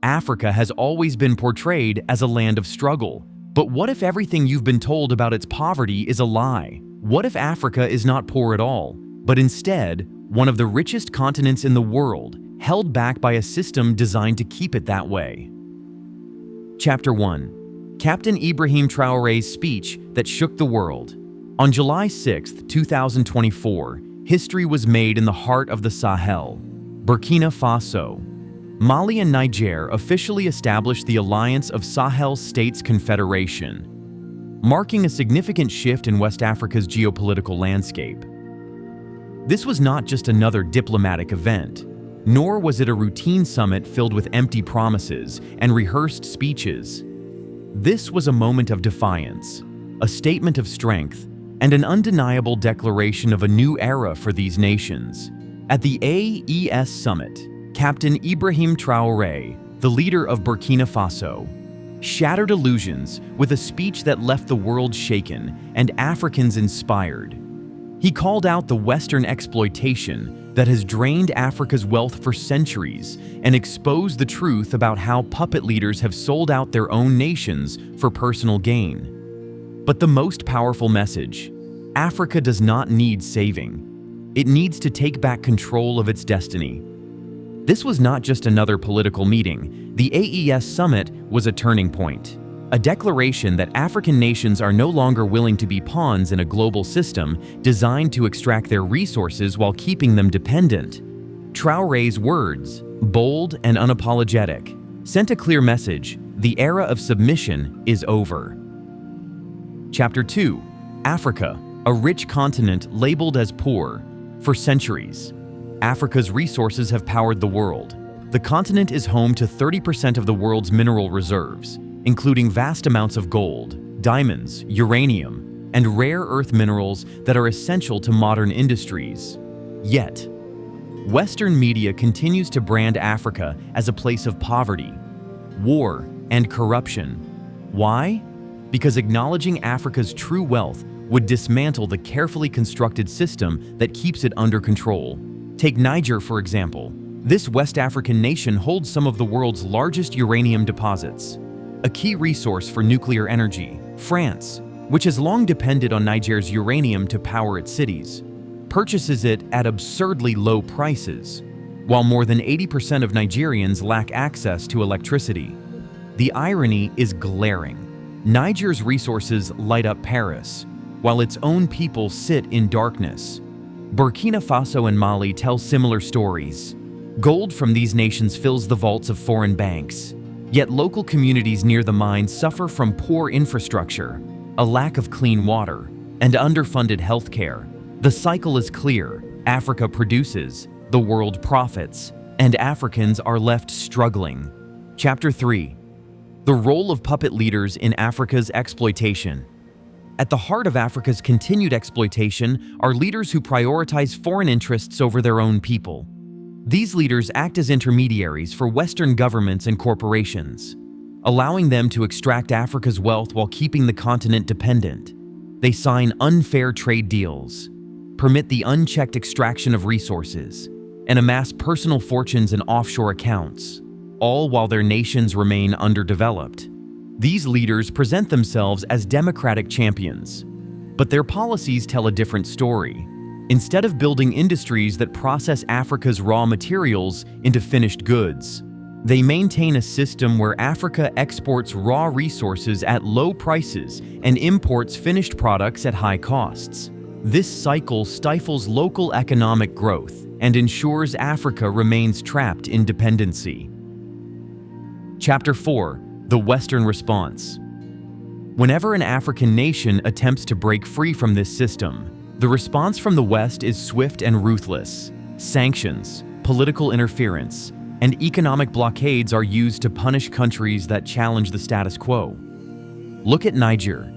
Africa has always been portrayed as a land of struggle. But what if everything you've been told about its poverty is a lie? What if Africa is not poor at all, but instead one of the richest continents in the world, held back by a system designed to keep it that way? Chapter 1. Captain Ibrahim Traoré's speech that shook the world. On July 6, 2024, history was made in the heart of the Sahel, Burkina Faso. Mali and Niger officially established the Alliance of Sahel States Confederation, marking a significant shift in West Africa's geopolitical landscape. This was not just another diplomatic event, nor was it a routine summit filled with empty promises and rehearsed speeches. This was a moment of defiance, a statement of strength, and an undeniable declaration of a new era for these nations. At the AES Summit, Captain Ibrahim Traoré, the leader of Burkina Faso, shattered illusions with a speech that left the world shaken and Africans inspired. He called out the Western exploitation that has drained Africa's wealth for centuries and exposed the truth about how puppet leaders have sold out their own nations for personal gain. But the most powerful message: Africa does not need saving. It needs to take back control of its destiny. This was not just another political meeting. The AES Summit was a turning point, a declaration that African nations are no longer willing to be pawns in a global system designed to extract their resources while keeping them dependent. Traoré's words, bold and unapologetic, sent a clear message: the era of submission is over. Chapter 2. Africa, a rich continent labeled as poor. For centuries, Africa's resources have powered the world. The continent is home to 30% of the world's mineral reserves, including vast amounts of gold, diamonds, uranium, and rare earth minerals that are essential to modern industries. Yet, Western media continues to brand Africa as a place of poverty, war, and corruption. Why? Because acknowledging Africa's true wealth would dismantle the carefully constructed system that keeps it under control. Take Niger, for example. This West African nation holds some of the world's largest uranium deposits, a key resource for nuclear energy. France, which has long depended on Niger's uranium to power its cities, purchases it at absurdly low prices, while more than 80% of Nigerians lack access to electricity. The irony is glaring. Niger's resources light up Paris, while its own people sit in darkness. Burkina Faso and Mali tell similar stories. Gold from these nations fills the vaults of foreign banks, yet local communities near the mines suffer from poor infrastructure, a lack of clean water, and underfunded healthcare. The cycle is clear: Africa produces, the world profits, and Africans are left struggling. Chapter 3. The role of puppet leaders in Africa's exploitation. At the heart of Africa's continued exploitation are leaders who prioritize foreign interests over their own people. These leaders act as intermediaries for Western governments and corporations, allowing them to extract Africa's wealth while keeping the continent dependent. They sign unfair trade deals, permit the unchecked extraction of resources, and amass personal fortunes in offshore accounts, all while their nations remain underdeveloped. These leaders present themselves as democratic champions, but their policies tell a different story. Instead of building industries that process Africa's raw materials into finished goods, they maintain a system where Africa exports raw resources at low prices and imports finished products at high costs. This cycle stifles local economic growth and ensures Africa remains trapped in dependency. Chapter 4. The Western response. Whenever an African nation attempts to break free from this system, the response from the West is swift and ruthless. Sanctions, political interference, and economic blockades are used to punish countries that challenge the status quo. Look at Niger.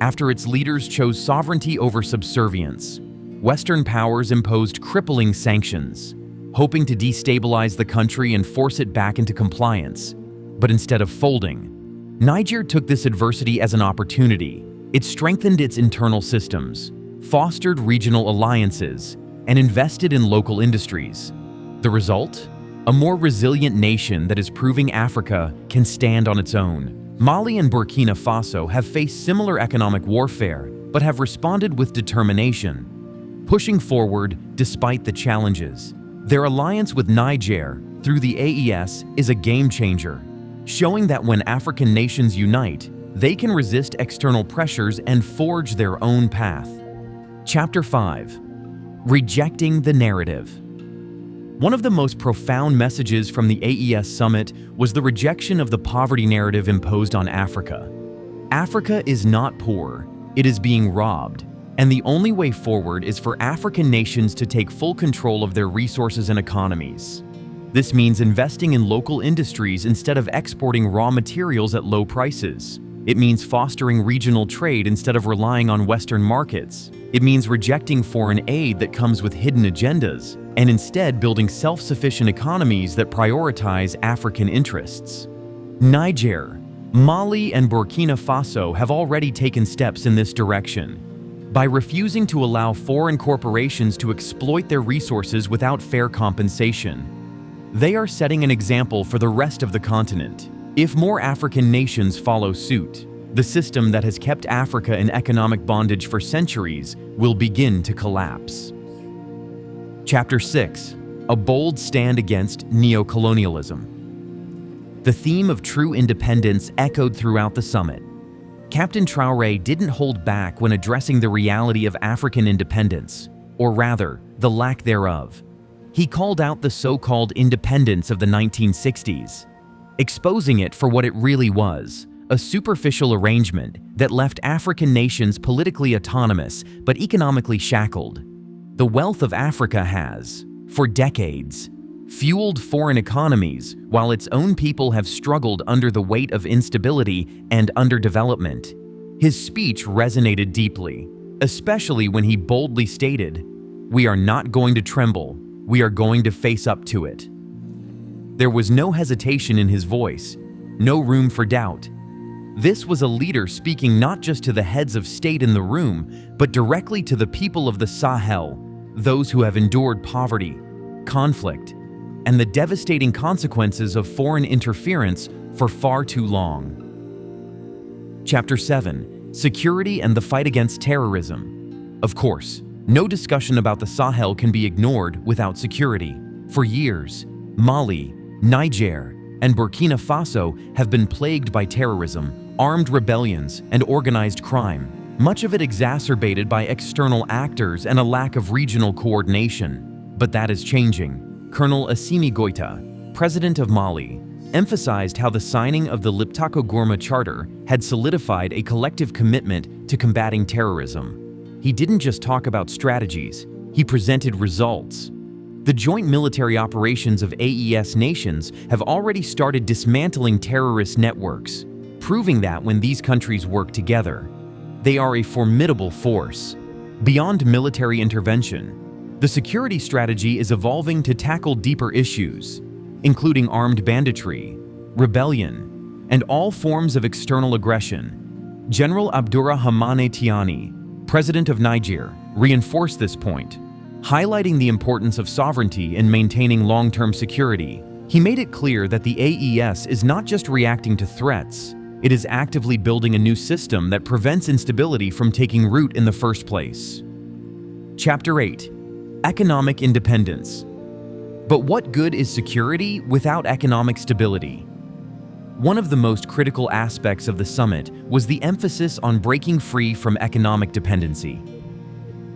After its leaders chose sovereignty over subservience, Western powers imposed crippling sanctions, hoping to destabilize the country and force it back into compliance. But instead of folding, Niger took this adversity as an opportunity. It strengthened its internal systems, fostered regional alliances, and invested in local industries. The result? a more resilient nation that is proving Africa can stand on its own. Mali and Burkina Faso have faced similar economic warfare, but have responded with determination, pushing forward despite the challenges. Their alliance with Niger through the AES is a game changer, showing that when African nations unite, they can resist external pressures and forge their own path. Chapter 5. Rejecting the Narrative. One of the most profound messages from the AES Summit was the rejection of the poverty narrative imposed on Africa. Africa is not poor, it is being robbed, and the only way forward is for African nations to take full control of their resources and economies. This means investing in local industries instead of exporting raw materials at low prices. It means fostering regional trade instead of relying on Western markets. It means rejecting foreign aid that comes with hidden agendas, and instead building self-sufficient economies that prioritize African interests. Niger, Mali, and Burkina Faso have already taken steps in this direction. By refusing to allow foreign corporations to exploit their resources without fair compensation, they are setting an example for the rest of the continent. If more African nations follow suit, the system that has kept Africa in economic bondage for centuries will begin to collapse. Chapter 6. A bold stand against neocolonialism. The theme of true independence echoed throughout the summit. Captain Traoré didn't hold back when addressing the reality of African independence, or rather, the lack thereof. He called out the so-called independence of the 1960s, exposing it for what it really was, a superficial arrangement that left African nations politically autonomous but economically shackled. The wealth of Africa has, for decades, fueled foreign economies while its own people have struggled under the weight of instability and underdevelopment. His speech resonated deeply, especially when he boldly stated, "We are not going to tremble, we are going to face up to it." There was no hesitation in his voice, no room for doubt. This was a leader speaking not just to the heads of state in the room, but directly to the people of the Sahel, those who have endured poverty, conflict, and the devastating consequences of foreign interference for far too long. Chapter 7. Security and the Fight Against Terrorism. Of course, no discussion about the Sahel can be ignored without security. For years, Mali, Niger, and Burkina Faso have been plagued by terrorism, armed rebellions, and organized crime, much of it exacerbated by external actors and a lack of regional coordination. But that is changing. Colonel Assimi Goïta, president of Mali, emphasized how the signing of the Liptako Gourma Charter had solidified a collective commitment to combating terrorism. He didn't just talk about strategies, he presented results. The joint military operations of AES nations have already started dismantling terrorist networks, proving that when these countries work together, they are a formidable force. Beyond military intervention, the security strategy is evolving to tackle deeper issues, including armed banditry, rebellion, and all forms of external aggression. General Abdourahmane Tiani, president of Niger, reinforced this point, highlighting the importance of sovereignty in maintaining long-term security. He made it clear that the AES is not just reacting to threats, it is actively building a new system that prevents instability from taking root in the first place. Chapter 8. Economic Independence. But what good is security without economic stability? One of the most critical aspects of the summit was the emphasis on breaking free from economic dependency.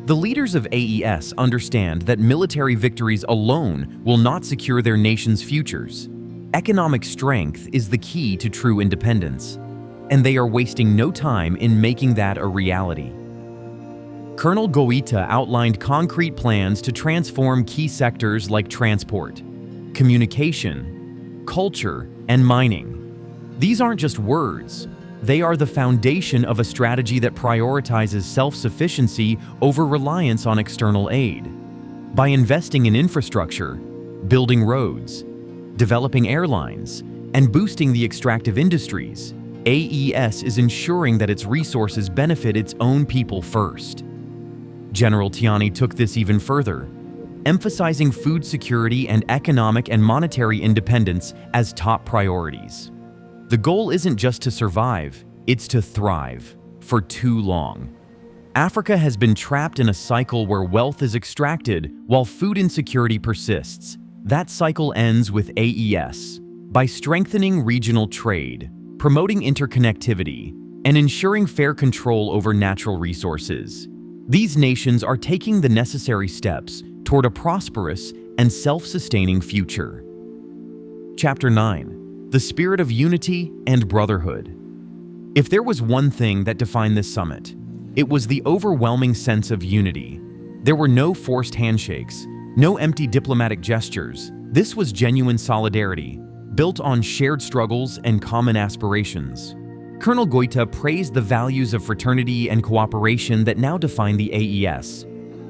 The leaders of AES understand that military victories alone will not secure their nation's futures. Economic strength is the key to true independence, and they are wasting no time in making that a reality. Colonel Goïta outlined concrete plans to transform key sectors like transport, communication, culture, and mining. These aren't just words. They are the foundation of a strategy that prioritizes self-sufficiency over reliance on external aid. By investing in infrastructure, building roads, developing airlines, and boosting the extractive industries, AES is ensuring that its resources benefit its own people first. General Tiani took this even further, emphasizing food security and economic and monetary independence as top priorities. The goal isn't just to survive, it's to thrive. For too long, Africa has been trapped in a cycle where wealth is extracted while food insecurity persists. That cycle ends with AES. By strengthening regional trade, promoting interconnectivity, and ensuring fair control over natural resources, these nations are taking the necessary steps toward a prosperous and self-sustaining future. Chapter 9. The Spirit of Unity and Brotherhood. If there was one thing that defined this summit, it was the overwhelming sense of unity. There were no forced handshakes, no empty diplomatic gestures. This was genuine solidarity, built on shared struggles and common aspirations. Colonel Goita praised the values of fraternity and cooperation that now define the AES,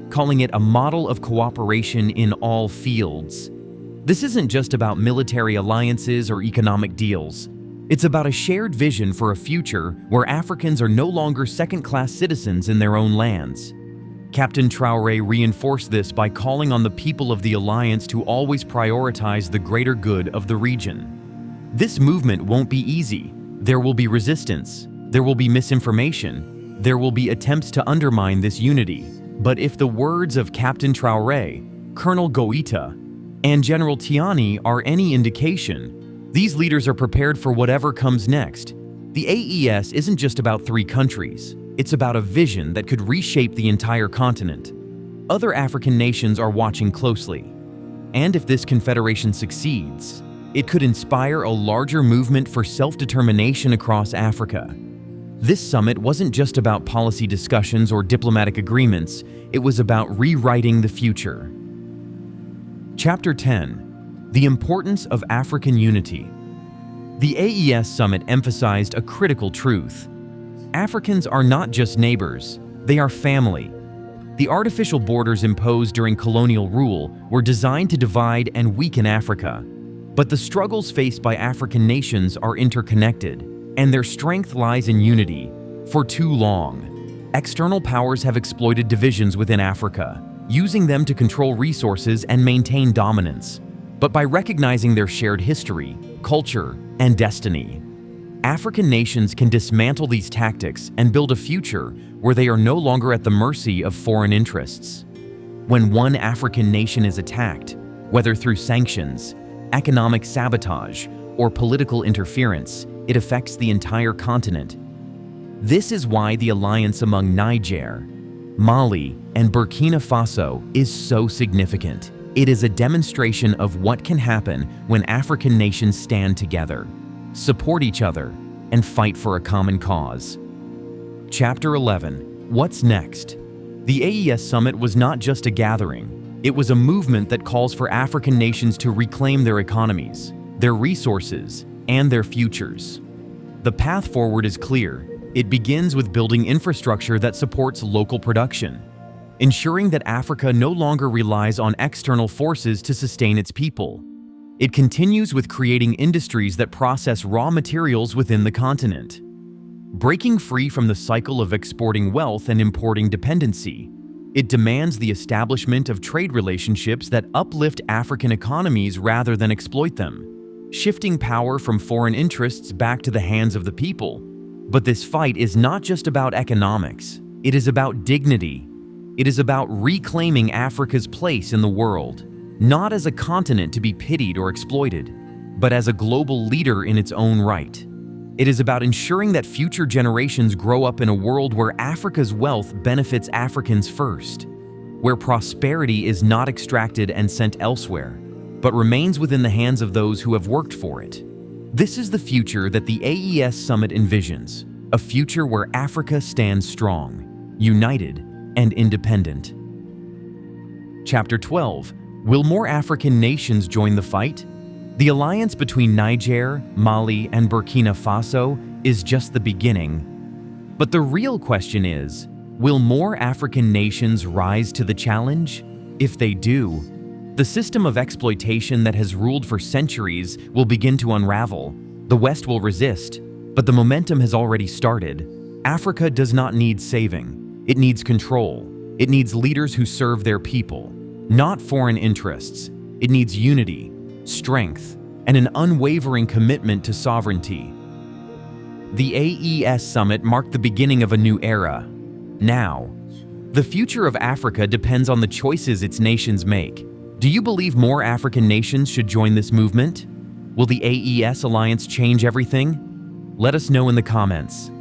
calling it a model of cooperation in all fields. This isn't just about military alliances or economic deals. It's about a shared vision for a future where Africans are no longer second-class citizens in their own lands. Captain Traoré reinforced this by calling on the people of the alliance to always prioritize the greater good of the region. This movement won't be easy. There will be resistance, there will be misinformation, there will be attempts to undermine this unity. But if the words of Captain Traoré, Colonel Goita, and General Tiani are any indication, these leaders are prepared for whatever comes next. The AES isn't just about 3 countries. It's about a vision that could reshape the entire continent. Other African nations are watching closely. And if this confederation succeeds, it could inspire a larger movement for self-determination across Africa. This summit wasn't just about policy discussions or diplomatic agreements, it was about rewriting the future. Chapter 10. The Importance of African Unity. The AES Summit emphasized a critical truth. Africans are not just neighbors, they are family. The artificial borders imposed during colonial rule were designed to divide and weaken Africa. But the struggles faced by African nations are interconnected, and their strength lies in unity. For too long, external powers have exploited divisions within Africa, using them to control resources and maintain dominance. But by recognizing their shared history, culture, and destiny, African nations can dismantle these tactics and build a future where they are no longer at the mercy of foreign interests. When one African nation is attacked, whether through sanctions, economic sabotage, or political interference, it affects the entire continent. This is why the alliance among Niger, Mali, and Burkina Faso is so significant. It is a demonstration of what can happen when African nations stand together, support each other, and fight for a common cause. Chapter 11. What's next? The AES Summit was not just a gathering. It was a movement that calls for African nations to reclaim their economies, their resources, and their futures. The path forward is clear. It begins with building infrastructure that supports local production, ensuring that Africa no longer relies on external forces to sustain its people. It continues with creating industries that process raw materials within the continent. Breaking free from the cycle of exporting wealth and importing dependency, it demands the establishment of trade relationships that uplift African economies rather than exploit them, shifting power from foreign interests back to the hands of the people. But this fight is not just about economics, it is about dignity. It is about reclaiming Africa's place in the world, not as a continent to be pitied or exploited, but as a global leader in its own right. It is about ensuring that future generations grow up in a world where Africa's wealth benefits Africans first, where prosperity is not extracted and sent elsewhere, but remains within the hands of those who have worked for it. This is the future that the AES Summit envisions, a future where Africa stands strong, united, and independent. Chapter 12. Will more African nations join the fight? The alliance between Niger, Mali, and Burkina Faso is just the beginning. But the real question is, will more African nations rise to the challenge? If they do, the system of exploitation that has ruled for centuries will begin to unravel. The West will resist, but the momentum has already started. Africa does not need saving. It needs control. It needs leaders who serve their people. not foreign interests. It needs unity, strength, and an unwavering commitment to sovereignty. The AES Summit marked the beginning of a new era. Now, the future of Africa depends on the choices its nations make. Do you believe more African nations should join this movement? Will the AES Alliance change everything? Let us know in the comments.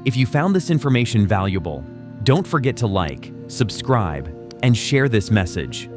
If you found this information valuable, don't forget to like, subscribe, and share this message.